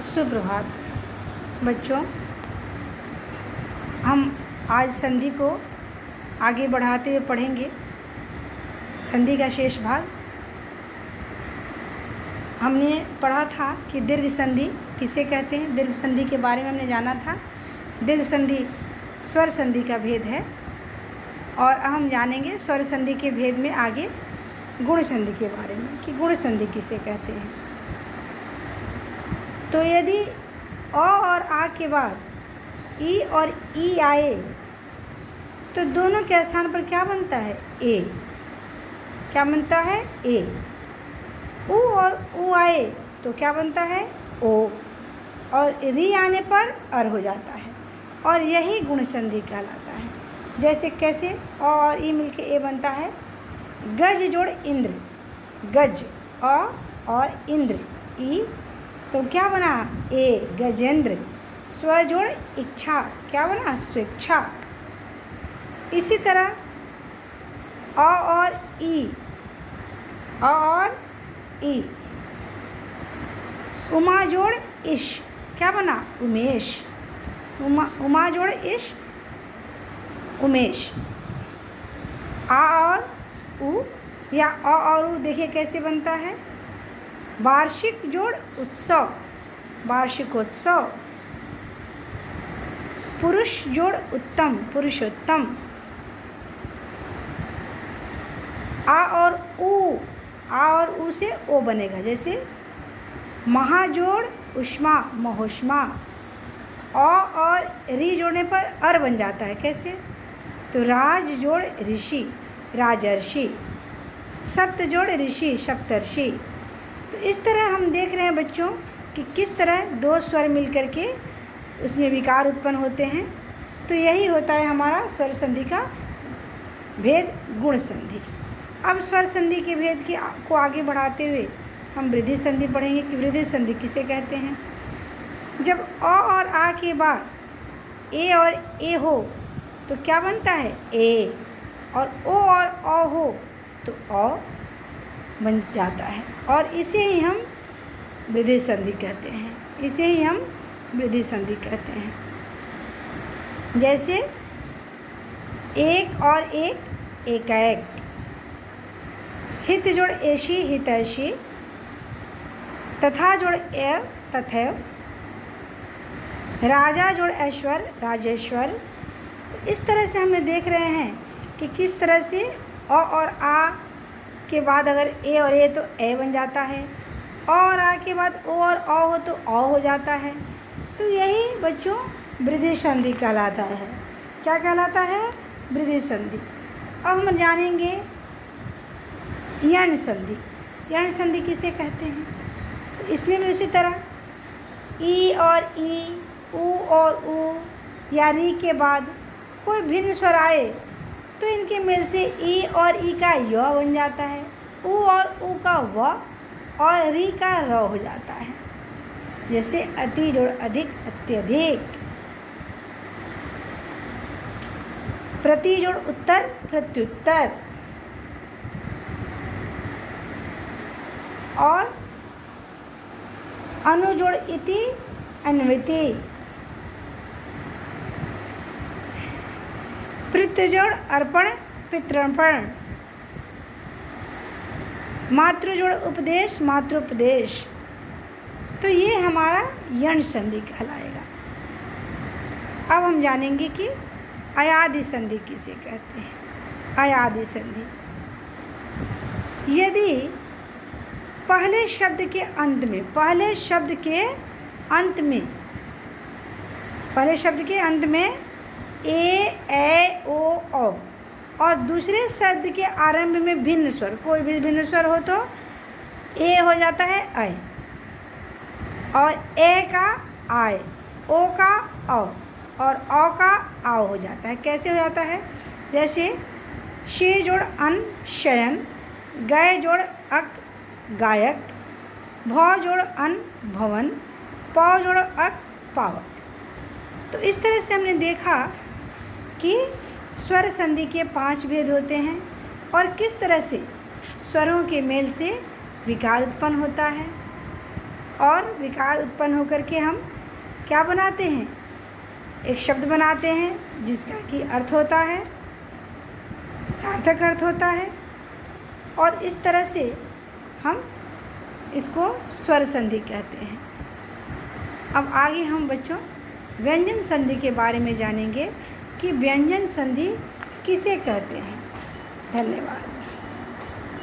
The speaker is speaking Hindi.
सुप्रभात बच्चों। हम आज संधि को आगे बढ़ाते हुए पढ़ेंगे। संधि का शेष भाग हमने पढ़ा था कि दीर्घ संधि किसे कहते हैं। दीर्घ संधि के बारे में हमने जाना था। दीर्घ संधि स्वर संधि का भेद है और अब हम जानेंगे स्वर संधि के भेद में आगे गुण संधि के बारे में कि गुण संधि किसे कहते हैं। तो यदि अ और आ के बाद ई और ई आए तो दोनों के स्थान पर क्या बनता है? ए। क्या बनता है? ए। उ और उ आए तो क्या बनता है? ओ। और री आने पर अर हो जाता है और यही गुण संधि कहलाता है। जैसे कैसे? अ और ई मिलके ए बनता है गज जोड़ इंद्र। गज अ और इंद्र ई तो क्या बना? ए गजेंद्र। स्व जोड़ इच्छा क्या बना? स्वेच्छा। इसी तरह अ और ई, अ और ई उमा जोड़ इश क्या बना? उमेश। उमा जोड़ इश उमेश। आ और उ या अ और उ देखिए कैसे बनता है? वार्षिक जोड़ उत्सव वार्षिकोत्सव। पुरुष जोड़ उत्तम पुरुषोत्तम। आ और उ से ओ बनेगा। जैसे महाजोड़ उष्मा महोष्मा। अ और री जोड़ने पर अर बन जाता है। कैसे? तो राज जोड़ ऋषि राजर्षि। सप्त जोड़ ऋषि सप्तर्षि। तो इस तरह हम देख रहे हैं बच्चों कि किस तरह दो स्वर मिलकर के उसमें विकार उत्पन्न होते हैं। तो यही होता है हमारा स्वर संधि का भेद गुण संधि। अब स्वर संधि के भेद को आगे बढ़ाते हुए हम वृद्धि संधि पढ़ेंगे कि वृद्धि संधि किसे कहते हैं। जब अ और आ के बाद ए और ए हो तो क्या बनता है? ए। और ओ और औ हो तो औ बन जाता है और इसे ही हम वृद्धि संधि कहते हैं। इसे ही हम वृद्धि संधि कहते हैं। जैसे एक और एक एकैक। हित जोड़ एशी हितैषी। तथा जोड़ एव तथैव। राजा जोड़ ऐश्वर राजेश्वर। तो इस तरह से हमने देख रहे हैं कि किस तरह से अ और आ के बाद अगर ए और ए तो ए बन जाता है। अ और आ के बाद ओ और औ हो तो औ हो जाता है। तो यही बच्चों वृद्धि संधि कहलाता है। क्या कहलाता है? वृद्धि संधि। अब हम जानेंगे यण संधि। यण संधि किसे कहते हैं? तो इसमें भी उसी तरह ई और ई उ और उ या री के बाद कोई भिन्न स्वर आए तो इनके मेल से ई और ई का य बन जाता है। उ और उ का व और री का र हो जाता है। जैसे अति जोड़ अधिक अत्यधिक। प्रति जोड़ उत्तर प्रत्युत्तर। और अनु जोड़ इति अन्विति। पितृ जोड़ अर्पण पितृर्पण। मातृ जोड़ उपदेश मातृोपदेश। तो ये हमारा यण संधि कहलाएगा। अब हम जानेंगे कि अयादि संधि किसे कहते हैं। अयादि संधि यदि पहले शब्द के अंत में ए ए ओ औ और दूसरे शब्द के आरंभ में भिन्न स्वर, कोई भी भिन्न स्वर हो तो ए हो जाता है ऐ और ए का आय, ओ का औ और औ का आओ हो जाता है। कैसे हो जाता है? जैसे शे जोड़ अन शयन। गय जोड़ अक गायक। भौ जोड़ अन भवन। पौ जोड़ अक पावक। तो इस तरह से हमने देखा कि स्वर संधि के 5 भेद होते हैं और किस तरह से स्वरों के मेल से विकार उत्पन्न होता है। और विकार उत्पन्न होकर के हम क्या बनाते हैं, एक शब्द बनाते हैं जिसका कि अर्थ होता है, सार्थक अर्थ होता है, और इस तरह से हम इसको स्वर संधि कहते हैं। अब आगे हम बच्चों व्यंजन संधि के बारे में जानेंगे कि व्यंजन संधि किसे कहते हैं। धन्यवाद।